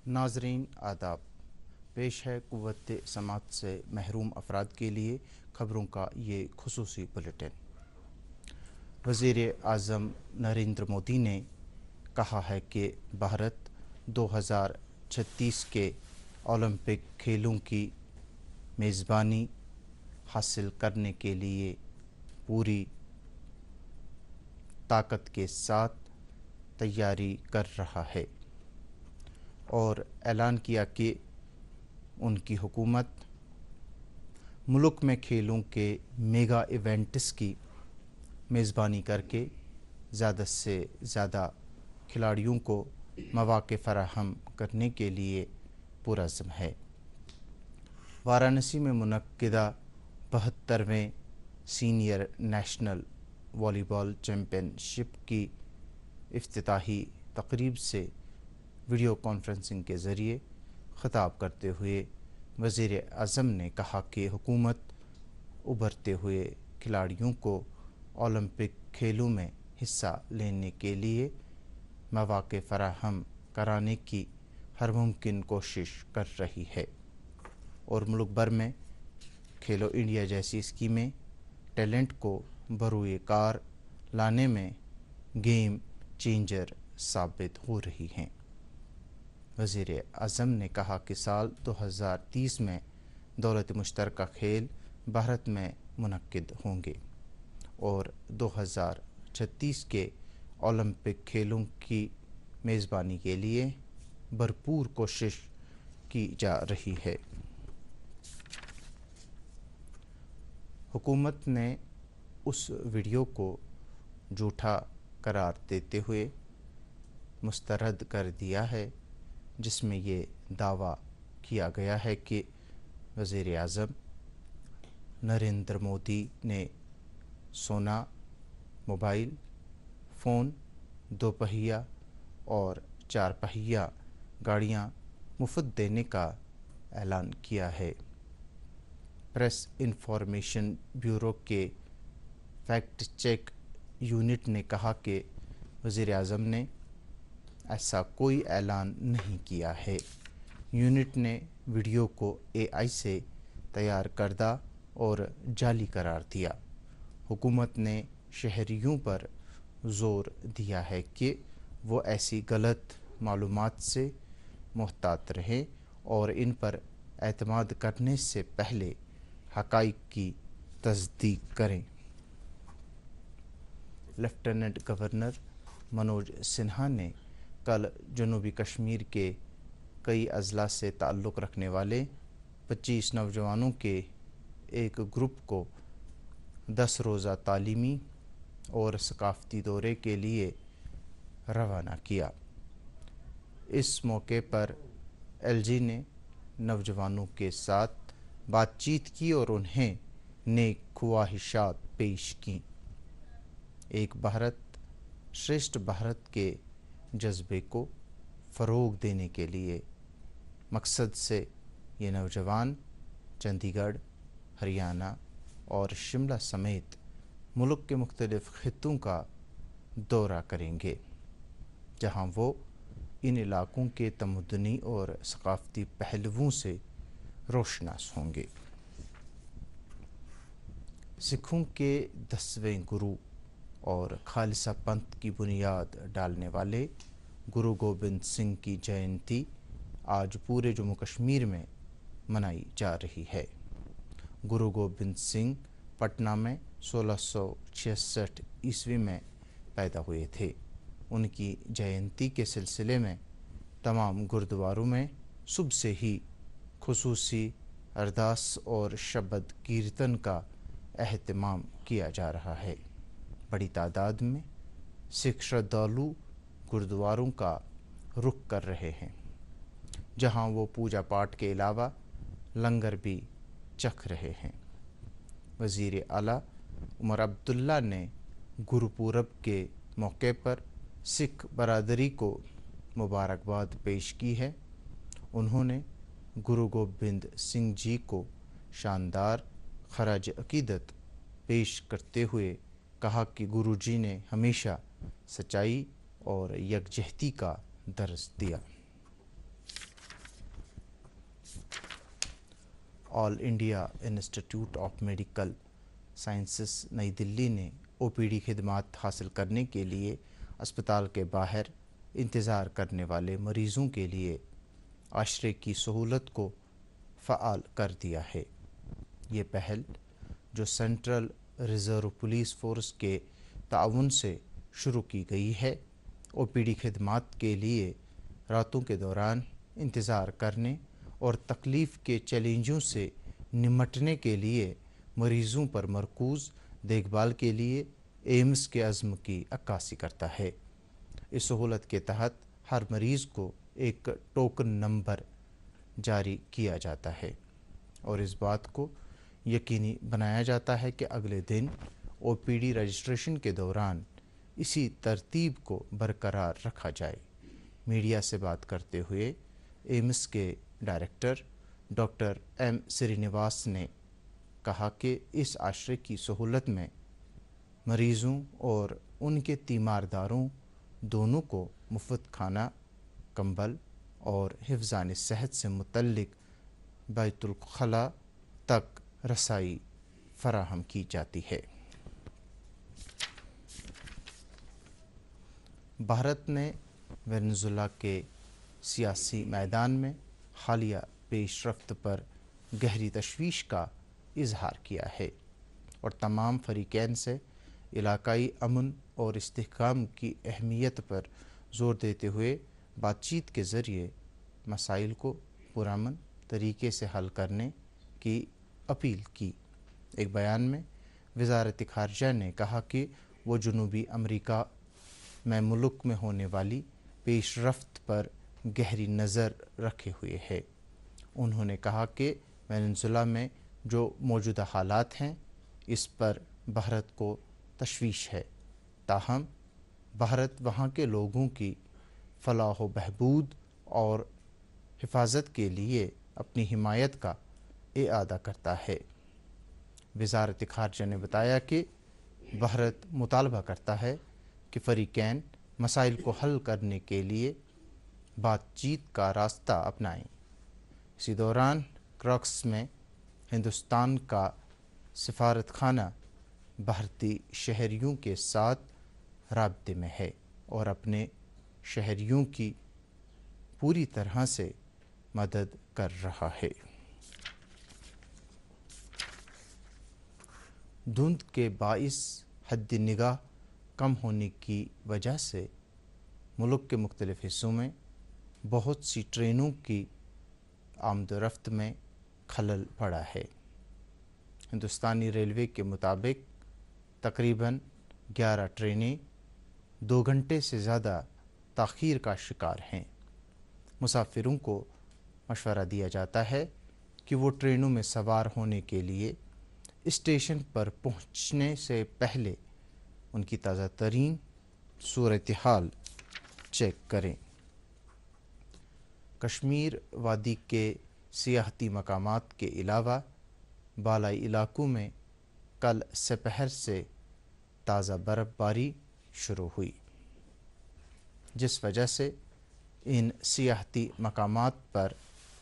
नाजरीन आदाब, पेश है कुव्वत समात से महरूम अफराद के लिए खबरों का ये खुसूसी बुलेटिन। वज़ीर आज़म नरेंद्र मोदी ने कहा है कि भारत 2036 के ओलंपिक खेलों की मेज़बानी हासिल करने के लिए पूरी ताकत के साथ तैयारी कर रहा है और ऐलान किया कि उनकी हुकूमत मुल्क में खेलों के मेगा इवेंट्स की मेज़बानी करके ज़्यादा से ज़्यादा खिलाड़ियों को मौक़े फ़राहम करने के लिए पुरज़्म है। वाराणसी में मुनक्किदा 72वें सीनियर नेशनल वॉलीबॉल चैम्पियनशिप की इफ्तिताही तकरीब से वीडियो कॉन्फ्रेंसिंग के ज़रिए ख़िताब करते हुए वज़ीर आज़म ने कहा कि हुकूमत उभरते हुए खिलाड़ियों को ओलंपिक खेलों में हिस्सा लेने के लिए मौक़े फ़राहम कराने की हर मुमकिन कोशिश कर रही है और मुल्क भर में खेलो इंडिया जैसी स्कीमें टैलेंट को बरूए कार लाने में गेम चेंजर साबित हो रही हैं। वज़ीर आज़म ने कहा कि साल 2030 में दौलत मुश्तरका खेल भारत में मुनक्किद होंगे और 2036 के ओलंपिक खेलों की मेज़बानी के लिए भरपूर कोशिश की जा रही है। हुकूमत ने उस वीडियो को झूठा करार देते हुए मुस्तरद कर दिया है जिसमें ये दावा किया गया है कि वज़ीर आज़म नरेंद्र मोदी ने सोना, मोबाइल फ़ोन, दोपहिया और चार पहिया गाड़ियाँ मुफ्त देने का ऐलान किया है। प्रेस इंफॉर्मेशन ब्यूरो के फैक्ट चेक यूनिट ने कहा कि वज़ीर आज़म ने ऐसा कोई ऐलान नहीं किया है। यूनिट ने वीडियो को AI से तैयार करदा और जाली करार दिया। हुकूमत ने शहरियों पर ज़ोर दिया है कि वो ऐसी गलत मालूमात से मुहतात रहें और इन पर एतमाद करने से पहले हक़ाइक़ की तस्दीक करें। लेफ्टिनेंट गवर्नर मनोज सिन्हा ने कल जनूबी कश्मीर के कई अज़ला से ताल्लुक़ रखने वाले 25 नौजवानों के एक ग्रुप को 10 रोज़ा तालीमी और सकाफ़ती दौरे के लिए रवाना किया। इस मौके पर LG ने नौजवानों के साथ बातचीत की और उन्हें नेक ख्वाहिशात पेश की। एक भारत श्रेष्ठ भारत के जज्बे को फ़रोग़ देने के लिए मकसद से ये नौजवान चंडीगढ़, हरियाणा और शिमला समेत मुल्क के मुख्तलिफ़ ख़ित्तों का दौरा करेंगे, जहां वो इन इलाक़ों के तमद्दुनी और सक़ाफ़ती पहलुओं से रोशनास होंगे। सिखों के 10वें गुरु और खालसा पंथ की बुनियाद डालने वाले गुरु गोबिंद सिंह की जयंती आज पूरे जम्मू कश्मीर में मनाई जा रही है। गुरु गोबिंद सिंह पटना में 1666 ईस्वी में पैदा हुए थे। उनकी जयंती के सिलसिले में तमाम गुरुद्वारों में सुबह से ही खुसूसी अरदास और शबद कीर्तन का एहतमाम किया जा रहा है। बड़ी तादाद में सिख श्रद्धालु गुरुद्वारों का रुख कर रहे हैं, जहां वो पूजा पाठ के अलावा लंगर भी चख रहे हैं। वज़ीर आला उमर अब्दुल्ला ने गुरुपूरब के मौके पर सिख बरादरी को मुबारकबाद पेश की है। उन्होंने गुरु गोबिंद सिंह जी को शानदार खराज अकीदत पेश करते हुए कहा कि गुरु जी ने हमेशा सच्चाई और यकजहती का दर्स दिया। All India institute of medical sciences نئی دلی نے OPD خدمات حاصل کرنے کے لیے اسپتال کے باہر انتظار کرنے والے مریضوں کے لیے عشرے کی سہولت کو فعال کر دیا ہے۔ یہ پہل جو سینٹرل ریزرو پولیس فورس کے تعاون سے شروع کی گئی ہے، OPD خدمات کے لیے راتوں کے دوران انتظار کرنے اور تکلیف کے چیلنجوں سے نمٹنے کے لیے مریضوں پر مرکوز دیکھ بھال کے لیے ایمز کے عزم کی عکاسی کرتا ہے۔ اس سہولت کے تحت ہر مریض کو ایک ٹوکن نمبر جاری کیا جاتا ہے اور اس بات کو یقینی بنایا جاتا ہے کہ اگلے دن OPD رجسٹریشن کے دوران اسی ترتیب کو برقرار رکھا جائے۔ میڈیا سے بات کرتے ہوئے ایمز کے ڈائریکٹر ڈاکٹر M سرینیواس نے کہا کہ اس عشرے کی سہولت میں مریضوں اور ان کے تیمارداروں دونوں کو مفت کھانا، کمبل اور حفظان صحت سے متعلق بیت الخلاء تک رسائی فراہم کی جاتی ہے۔ بھارت نے وینزویلا کے سیاسی میدان میں حالیہ پیش رفت پر گہری تشویش کا اظہار کیا ہے اور تمام فریقین سے علاقائی امن اور استحکام کی اہمیت پر زور دیتے ہوئے بات چیت کے ذریعے مسائل کو پرامن طریقے سے حل کرنے کی اپیل کی۔ ایک بیان میں وزارت خارجہ نے کہا کہ وہ جنوبی امریکہ میں ملک میں ہونے والی پیش رفت پر گہری نظر رکھے ہوئے ہے۔ انہوں نے کہا کہ وینزویلا میں جو موجودہ حالات ہیں اس پر بھارت کو تشویش ہے، تاہم بھارت وہاں کے لوگوں کی فلاح و بہبود اور حفاظت کے لیے اپنی حمایت کا اعادہ کرتا ہے۔ وزارت خارجہ نے بتایا کہ بھارت مطالبہ کرتا ہے کہ فریقین مسائل کو حل کرنے کے لیے بات چیت کا راستہ اپنائیں۔ اسی دوران کراکس میں ہندوستان کا سفارت خانہ بھارتی شہریوں کے ساتھ رابطے میں ہے اور اپنے شہریوں کی پوری طرح سے مدد کر رہا ہے۔ دھند کے باعث حد نگاہ کم ہونے کی وجہ سے ملک کے مختلف حصوں میں بہت سی ٹرینوں کی آمد و رفت میں خلل پڑا ہے۔ ہندوستانی ریلوے کے مطابق تقریباً 11 ٹرینیں 2 گھنٹے سے زیادہ تاخیر کا شکار ہیں۔ مسافروں کو مشورہ دیا جاتا ہے کہ وہ ٹرینوں میں سوار ہونے کے لیے اسٹیشن پر پہنچنے سے پہلے ان کی تازہ ترین صورتحال چیک کریں۔ کشمیر وادی کے سیاحتی مقامات کے علاوہ بالائی علاقوں میں کل سپہر سے تازہ برف باری شروع ہوئی، جس وجہ سے ان سیاحتی مقامات پر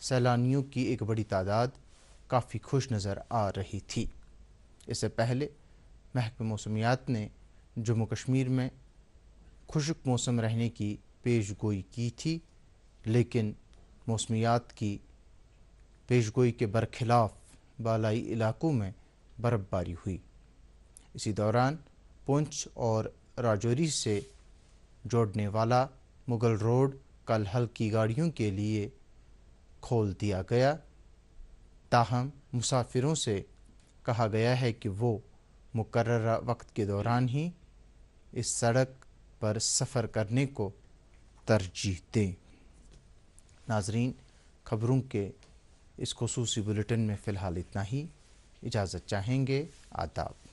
سیلانیوں کی ایک بڑی تعداد کافی خوش نظر آ رہی تھی۔ اس سے پہلے محکمہ موسمیات نے جموں کشمیر میں خشک موسم رہنے کی پیش گوئی کی تھی، لیکن موسمیات کی پیش گوئی کے برخلاف بالائی علاقوں میں برف باری ہوئی۔ اسی دوران پونچھ اور راجوری سے جوڑنے والا مغل روڈ کل ہلکی گاڑیوں کے لیے کھول دیا گیا، تاہم مسافروں سے کہا گیا ہے کہ وہ مقررہ وقت کے دوران ہی اس سڑک پر سفر کرنے کو ترجیح دیں۔ ناظرین، خبروں کے اس خصوصی بلیٹن میں فی الحال اتنا ہی۔ اجازت چاہیں گے۔ آداب۔